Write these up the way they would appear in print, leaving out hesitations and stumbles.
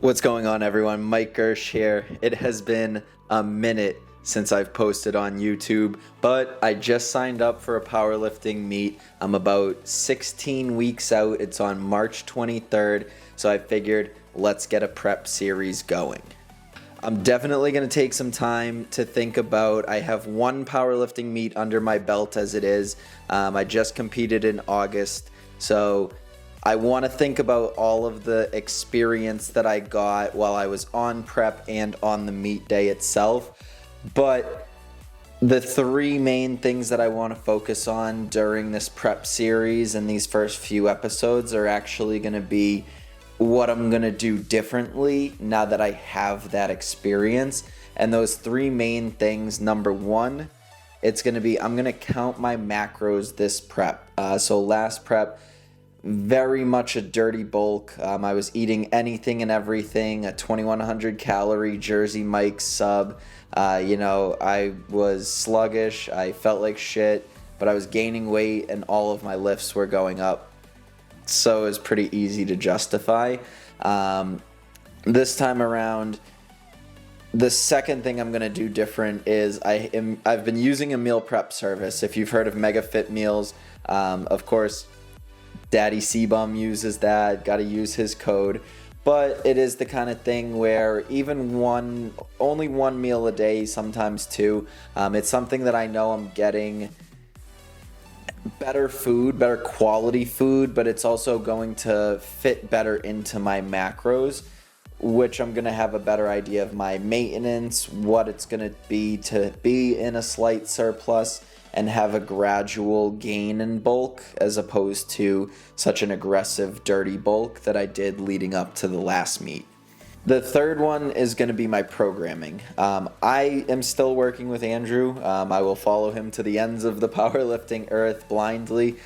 What's going on, everyone? Mike Gersh here. It has been a minute since I've posted on YouTube, but I just signed up for a powerlifting meet. I'm about 16 weeks out. It's on March 23rd, so I figured let's get a prep series going. I'm definitely going to take some time to think about. I have one powerlifting meet under my belt as it is. I just competed in August, so I want to think about all of the experience that I got while I was on prep and on the meet day itself. But the three main things that I want to focus on during this prep series and these first few episodes are actually going to be what I'm going to do differently now that I have that experience. And those three main things: number one, it's going to be I'm going to count my macros this prep. So last prep, very much a dirty bulk. I was eating anything and everything, a 2100 calorie Jersey Mike sub. I was sluggish, I felt like shit, but I was gaining weight and all of my lifts were going up. So it was pretty easy to justify. This time around, the second thing I'm going to do different is I've been using a meal prep service. If you've heard of Mega Fit Meals, of course, Daddy C-Bum uses that, got to use his code. But it is the kind of thing where even only one meal a day, sometimes two, it's something that I know I'm getting better food, better quality food, but it's also going to fit better into my macros, which I'm going to have a better idea of my maintenance, what it's going to be in a slight surplus, and have a gradual gain in bulk as opposed to such an aggressive dirty bulk that I did leading up to the last meet. The third one is going to be my programming. I am still working with Andrew. I will follow him to the ends of the powerlifting earth blindly.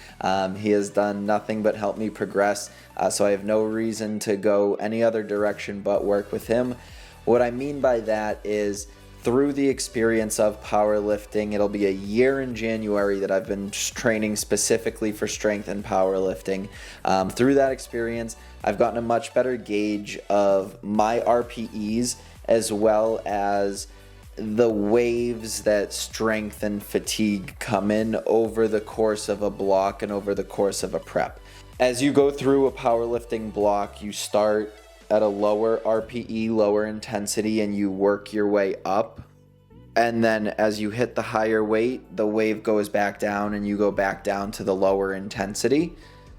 He has done nothing but help me progress, so I have no reason to go any other direction but work with him. What I mean by that is, through the experience of powerlifting, it'll be a year in January that I've been training specifically for strength and powerlifting. Through that experience, I've gotten a much better gauge of my RPEs as well as the waves that strength and fatigue come in over the course of a block and over the course of a prep. As you go through a powerlifting block, you start at a lower RPE, lower intensity, and you work your way up. And then as you hit the higher weight, the wave goes back down and you go back down to the lower intensity.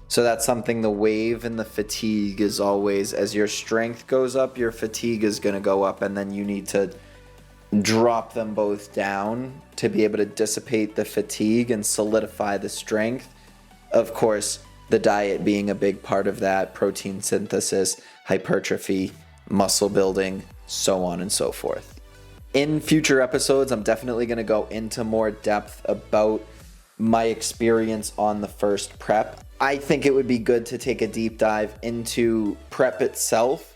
So that's something, the wave and the fatigue is always, as your strength goes up, your fatigue is going to go up, and then you need to drop them both down to be able to dissipate the fatigue and solidify the strength. Of course, the diet being a big part of that, protein synthesis, hypertrophy, muscle building, so on and so forth. In future episodes, I'm definitely going to go into more depth about my experience on the first prep. I think it would be good to take a deep dive into prep itself,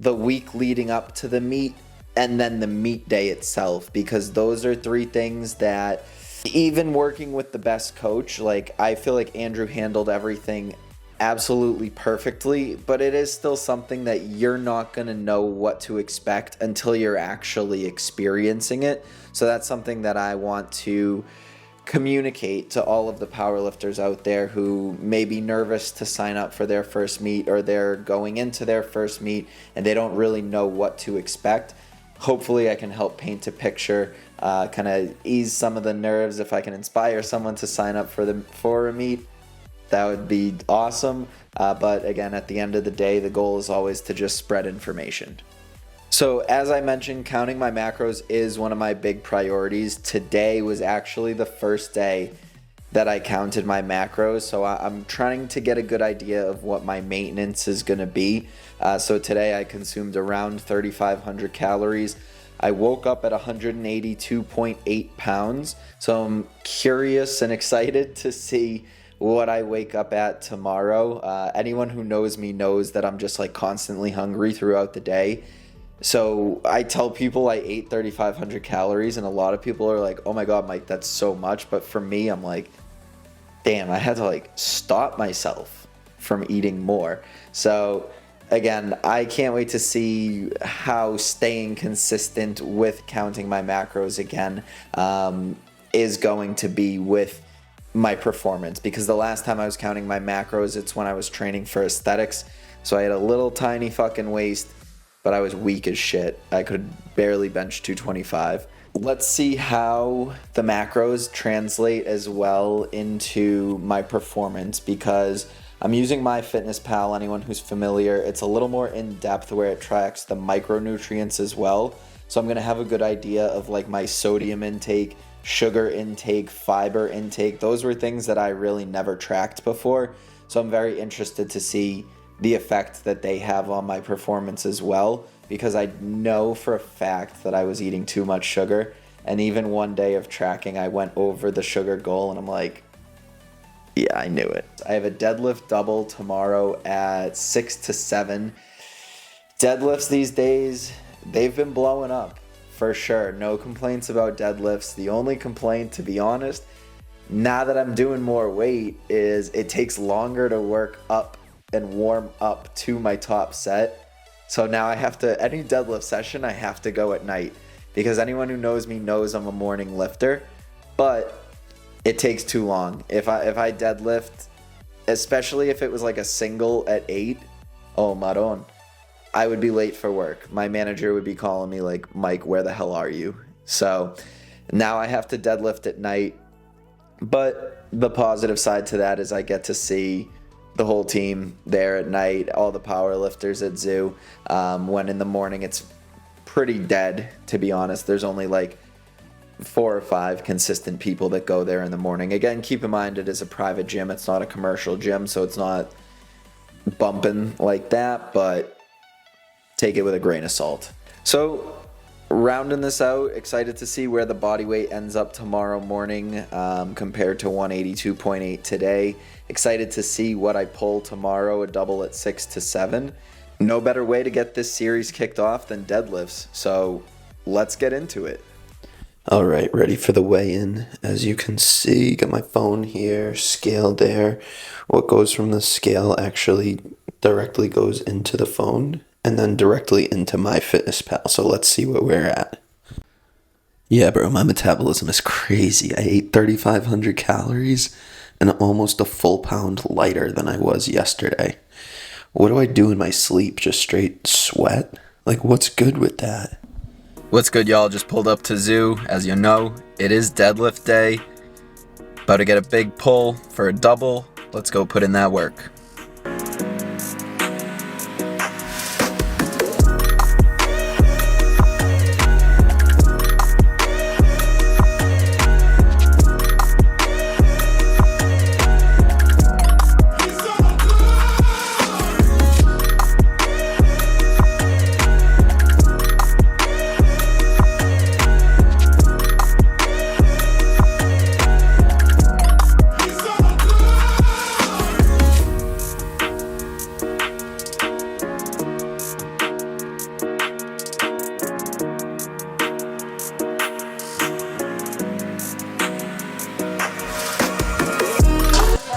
the week leading up to the meet, and then the meet day itself, because those are three things that, even working with the best coach, like, I feel like Andrew handled everything absolutely perfectly, but it is still something that you're not going to know what to expect until you're actually experiencing it. So that's something that I want to communicate to all of the powerlifters out there who may be nervous to sign up for their first meet, or they're going into their first meet and they don't really know what to expect. Hopefully I can help paint a picture, kind of ease some of the nerves. If I can inspire someone to sign up for a meet, that would be awesome. But again, at the end of the day, the goal is always to just spread information. So as I mentioned, counting my macros is one of my big priorities. Today was actually the first day that I counted my macros. So I'm trying to get a good idea of what my maintenance is going to be. So today I consumed around 3,500 calories. I woke up at 182.8 pounds. So I'm curious and excited to see what I wake up at tomorrow. Anyone who knows me knows that I'm just like constantly hungry throughout the day. So I tell people I ate 3,500 calories, and a lot of people are like, oh my God, Mike, that's so much. But for me, I'm like, damn, I had to like stop myself from eating more. So again, I can't wait to see how staying consistent with counting my macros again is going to be with my performance, because the last time I was counting my macros, it's when I was training for aesthetics. So I had a little tiny fucking waist, but I was weak as shit. I could barely bench 225. Let's see how the macros translate as well into my performance, because I'm using MyFitnessPal. Anyone who's familiar, it's a little more in depth where it tracks the micronutrients as well. So I'm gonna have a good idea of like my sodium intake, sugar intake, fiber intake. Those were things that I really never tracked before. So I'm very interested to see the effect that they have on my performance as well, because I know for a fact that I was eating too much sugar. And even one day of tracking, I went over the sugar goal and I'm like, yeah, I knew it. I have a deadlift double tomorrow at 6 to 7. Deadlifts these days, they've been blowing up for sure. No complaints about deadlifts. The only complaint, to be honest, now that I'm doing more weight, is it takes longer to work up and warm up to my top set. So now I have to, any deadlift session, I have to go at night, because anyone who knows me knows I'm a morning lifter, but it takes too long. If I deadlift, especially if it was like a single at 8, oh maron, I would be late for work. My manager would be calling me like, Mike, where the hell are you? So now I have to deadlift at night. But the positive side to that is I get to see the whole team there at night, all the power lifters at Zoo, when in the morning it's pretty dead, to be honest. There's only like 4 or 5 consistent people that go there in the morning. Again, keep in mind it is a private gym. It's not a commercial gym, so it's not bumping like that, but take it with a grain of salt. So rounding this out, excited to see where the body weight ends up tomorrow morning compared to 182.8 today. Excited to see what I pull tomorrow, a double at 6 to 7. No better way to get this series kicked off than deadlifts, so let's get into it. All right, ready for the weigh-in. As you can see, got my phone here, scale there. What goes from the scale actually directly goes into the phone and then directly into MyFitnessPal. So let's see what we're at. Yeah, bro, my metabolism is crazy. I ate 3,500 calories and almost a full pound lighter than I was yesterday. What do I do in my sleep? Just straight sweat? Like, what's good with that? What's good, y'all? Just pulled up to Zoo. As you know, it is deadlift day. About to get a big pull for a double. Let's go put in that work.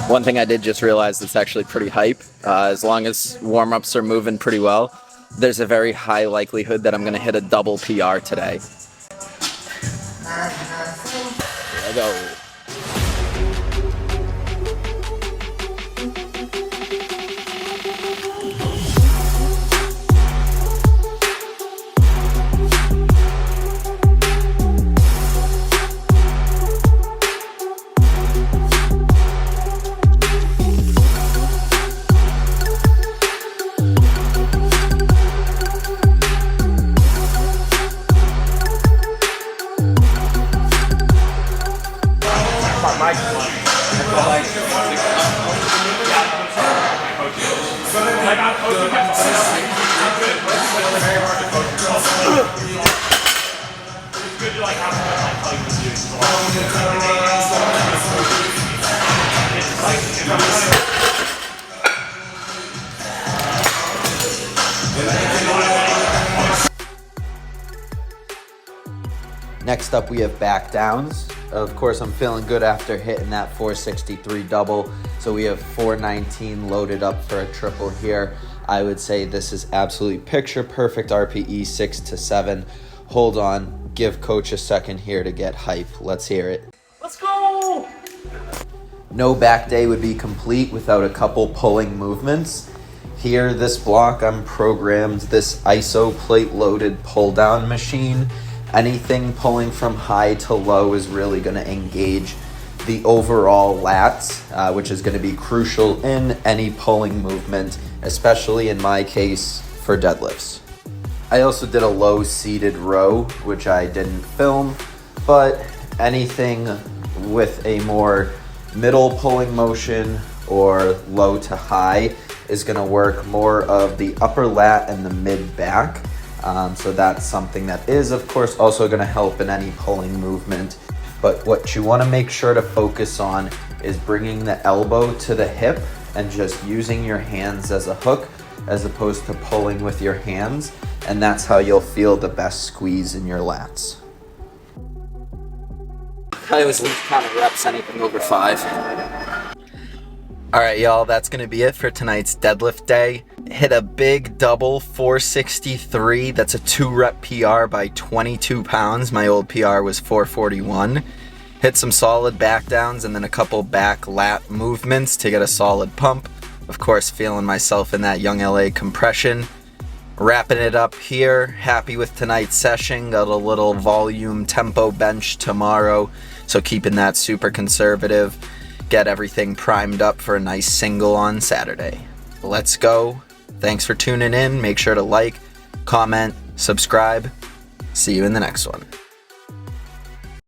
One thing I did just realize that's actually pretty hype. As long as warm-ups are moving pretty well, there's a very high likelihood that I'm going to hit a double PR today. Here I go. Next up, we have back downs. Of course, I'm feeling good after hitting that 463 double. So we have 419 loaded up for a triple here. I would say this is absolutely picture perfect RPE 6 to 7. Hold on, give coach a second here to get hype. Let's hear it. Let's go! No back day would be complete without a couple pulling movements. Here, this block, I'm programmed this iso plate loaded pull down machine. Anything pulling from high to low is really going to engage the overall lats, which is going to be crucial in any pulling movement, especially in my case for deadlifts. I also did a low seated row, which I didn't film, but anything with a more middle pulling motion or low to high is going to work more of the upper lat and the mid back. So that's something that is, of course, also going to help in any pulling movement. But what you want to make sure to focus on is bringing the elbow to the hip and just using your hands as a hook as opposed to pulling with your hands. And that's how you'll feel the best squeeze in your lats. I always leave count of reps anything over 5. All right, y'all, that's going to be it for tonight's deadlift day. Hit a big double 463. That's a 2-rep PR by 22 pounds. My old PR was 441. Hit some solid back downs and then a couple back lat movements to get a solid pump. Of course, feeling myself in that Young LA compression. Wrapping it up here. Happy with tonight's session. Got a little volume tempo bench tomorrow, so keeping that super conservative. Get everything primed up for a nice single on Saturday. Let's go. Thanks for tuning in. Make sure to like, comment, subscribe. See you in the next one.